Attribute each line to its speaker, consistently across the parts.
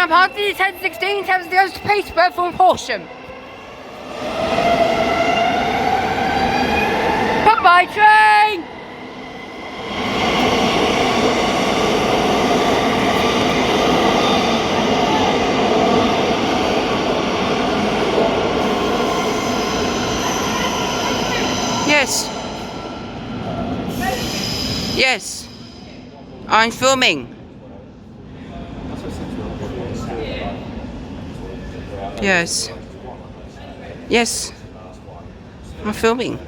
Speaker 1: Party 1016 tells the others to Peterborough from Horsham. Bye-bye train!
Speaker 2: Yes. Yes. I'm filming. Yes. Yes. I'm filming.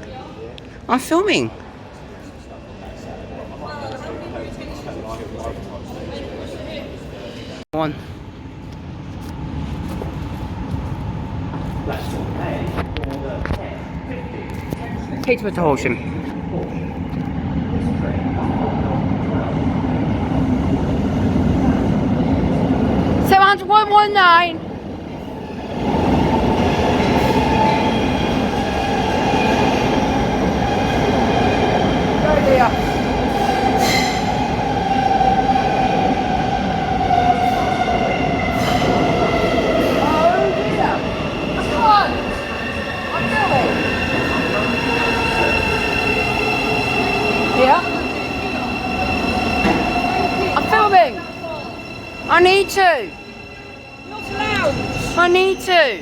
Speaker 2: I'm filming. One. Peterborough to Horsham. $700,119. I need to.
Speaker 1: Not allowed.
Speaker 2: I need to.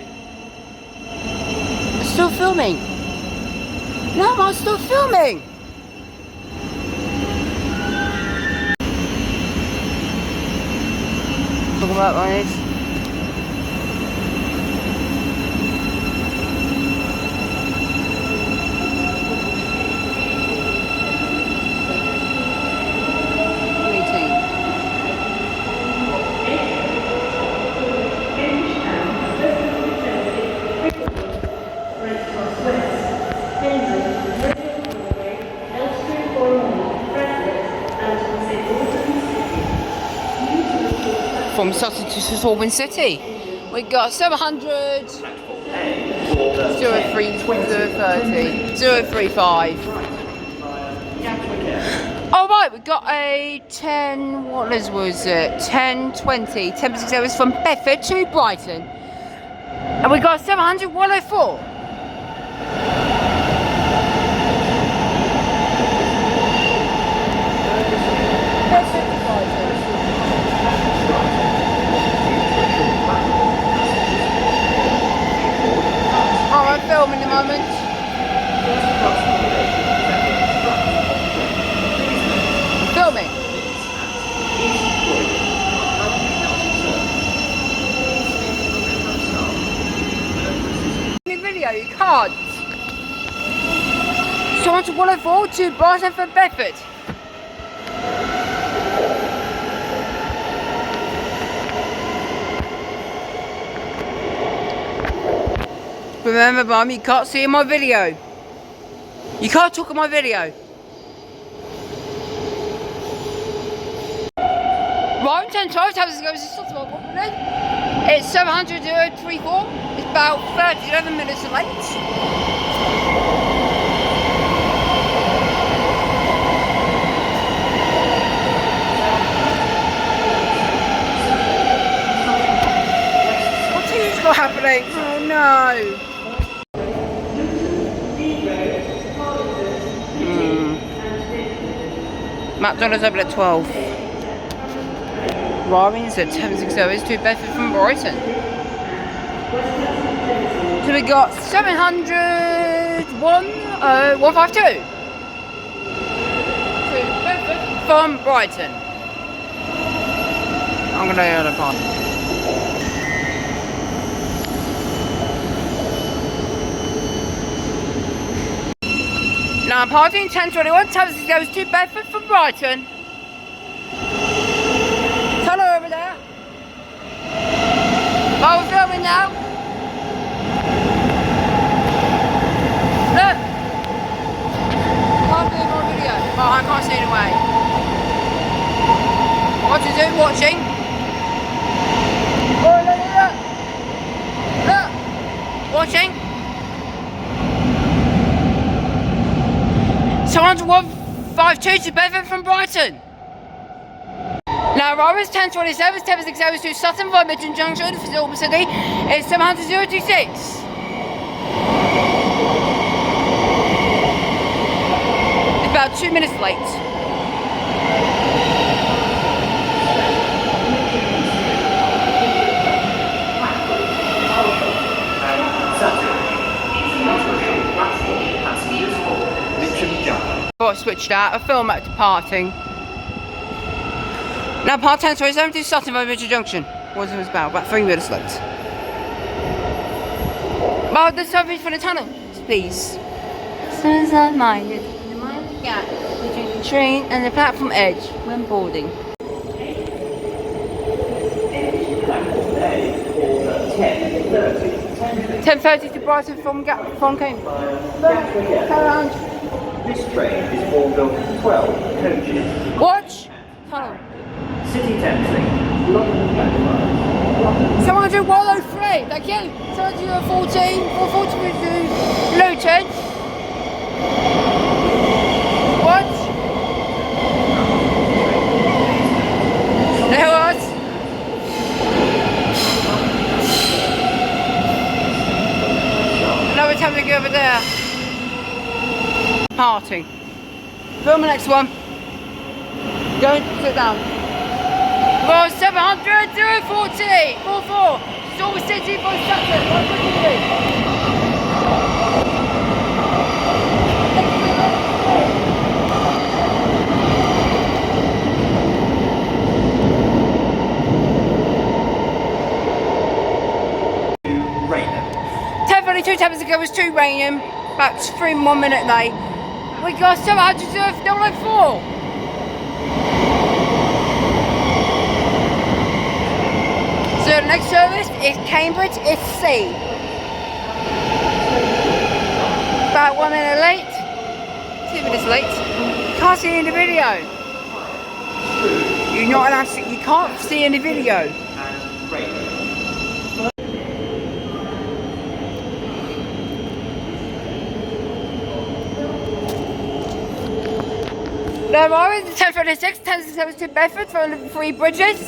Speaker 2: I'm still filming. No, I'm still filming. Talk about this. From Sussex to Auburn City, we got 700, 030, 035. All right, we got a 10. What was it? 1020. 10 hours from Bedford to Brighton, and we got 700, 104. Film in a moment. Filming. In the video, you can't. So on to 104 to Brighton for Bedford. Remember, Mum, you can't see in my video. You can't talk in my video. Right, 10 12 times ago, it's 700,034. It's about 11 minutes late. What's happening? Oh no. McDonald's open at 12. Ryan's at 1060 is to Bedford from Brighton. So we got 700, 152. To Bedford from Brighton. I'm going to go to part. Now parting 1021 times goes to Bedford from Brighton. What to do? Watching. Oh, look. Watching. 152 to Bedford from Brighton. Now, Robbers 1027, 760 to Sutton by Midland Junction for Silver City. It's 700-026. About 2 minutes late. Before I switched out, I film at departing. Now, part 1027 to Sutton by Midland Junction. What was it about 3 minutes late. Well, the service for the tunnel, please. Inside minded. Gap between the train and the platform edge when boarding. 10:30 to Brighton from Cambridge.
Speaker 3: This train is formed of 12 coaches.
Speaker 2: Watch! Tunnel.
Speaker 3: City Thameslink, London Pancras.
Speaker 2: 70103, thank you. 714, 442, Luton. What? There was. Now it's time to go over there. Party. Film the next one. Don't sit down. Well, 700, 040, 44. Silver City by Sutton.
Speaker 3: Raynham.
Speaker 2: 10:32 times ago was 2 Raynham. About 3 1 minute late. We got 700-004. So the next service is Cambridge, it's C. About 1 minute late, 2 minutes late. You can't see in the video. You're not allowed to, you can't see in the video.
Speaker 3: And Raynham.
Speaker 2: Now, I was 10:36, 10:37 to Bedford for the 3 bridges.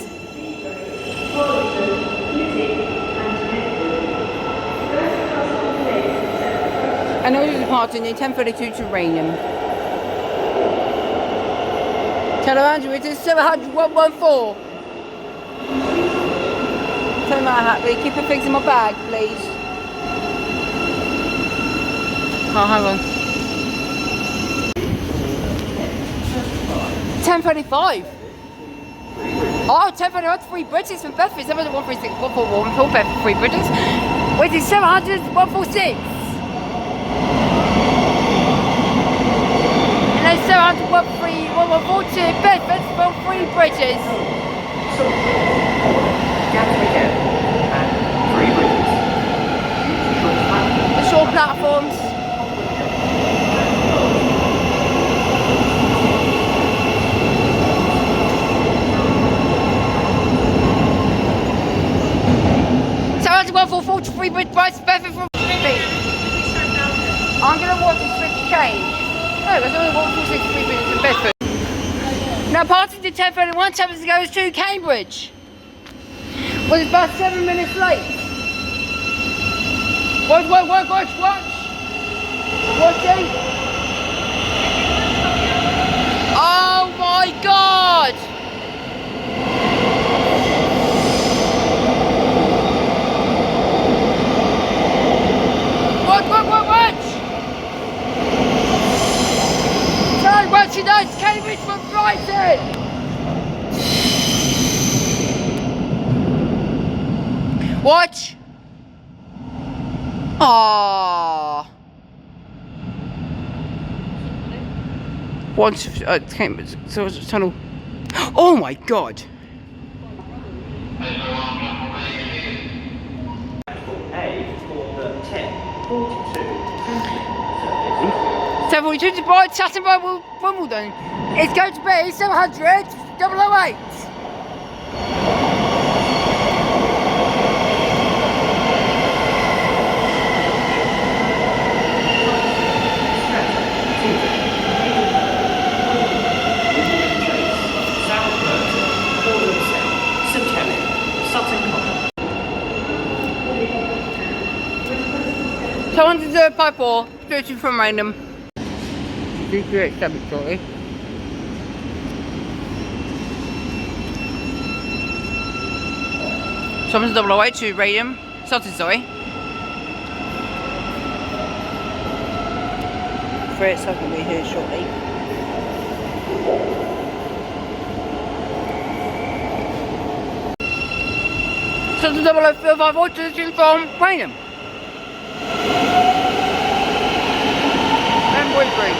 Speaker 2: And also departing in 10:32 to Raynham. Tell Andrew it is 700-114. Tell him that happily. Keep your things in my bag, please. Oh, hang on. 10:35. Oh, 10:35, 3 bridges from Bedford. 70136, 141 for Bedford, 3 bridges. Which is 700-146. And then 700-142 Bedford from 3 bridges.
Speaker 3: Gatwick End and 3 bridges.
Speaker 2: The short platforms. For 43 bridges, Bedford from Bedford. I'm going to watch the switch change. No, there's only 146 bridges in Bedford. Now, parting to 10:31, 7 goes to Cambridge. Well, it's about 7 minutes late. Watch. Watching. Oh my God! Watch! Sorry, watch it, it's Cambridge from Brighton! Watch! Aww. Once, Cambridge, so it's a tunnel. Oh my God!
Speaker 3: A for the 10:42.
Speaker 2: 742 to Brighton, Sutton by Wimbledon. It's going to be 700-008. Someone to 054, searching from random. DQX sorry. Someone's 082, radium. Sutton, sorry.
Speaker 4: Freight will be here shortly.
Speaker 2: Sutton 054, searching from random. Boyfriend.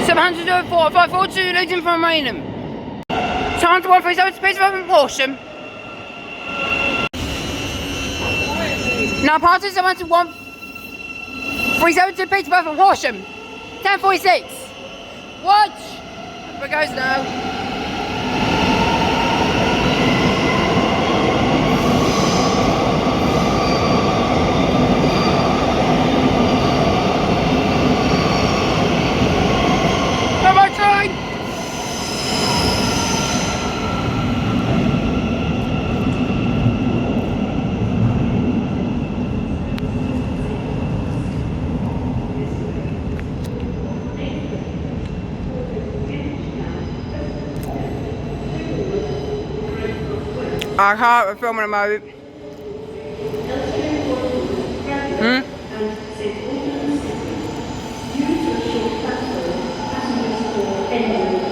Speaker 2: $704, 542, leading from Raynham. 137, space from Horsham. Now passes 721, 372, Peterborough from Horsham. 1046. Watch! Here it goes now. I can't, we're filming a moment.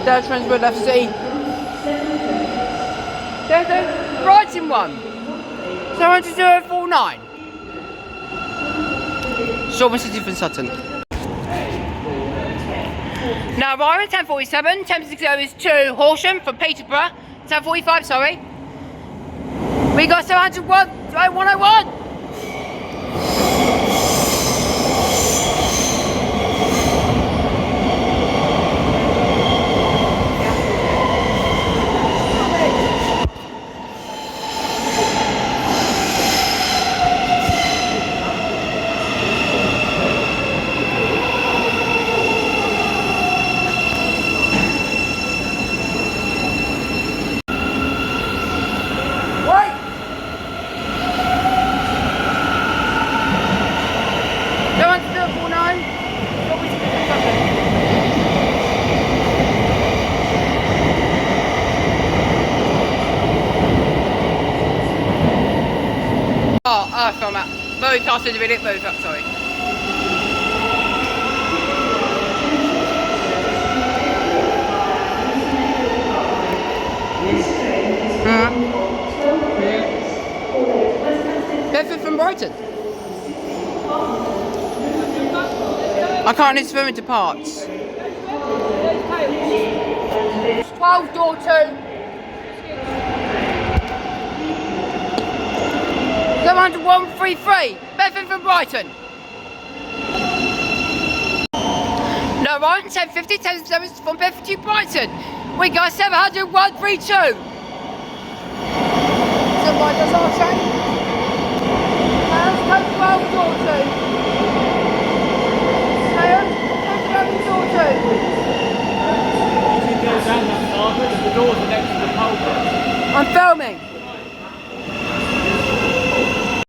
Speaker 2: That's Transwood FC. There's a Brighton one. 72049. Silver City from Sutton. Now Ryan 1047, 1060 is to Horsham from Peterborough. 1045, sorry. We got 701, 101. I film that. Very fast in the minute, very fast, sorry. Bedford from Brighton. I can't just film into parts. 12 door 2. 70133, Bedford from Brighton. No, Ryan, 1050, 1070 from Bedford to Brighton. We got 70132. So why does our train?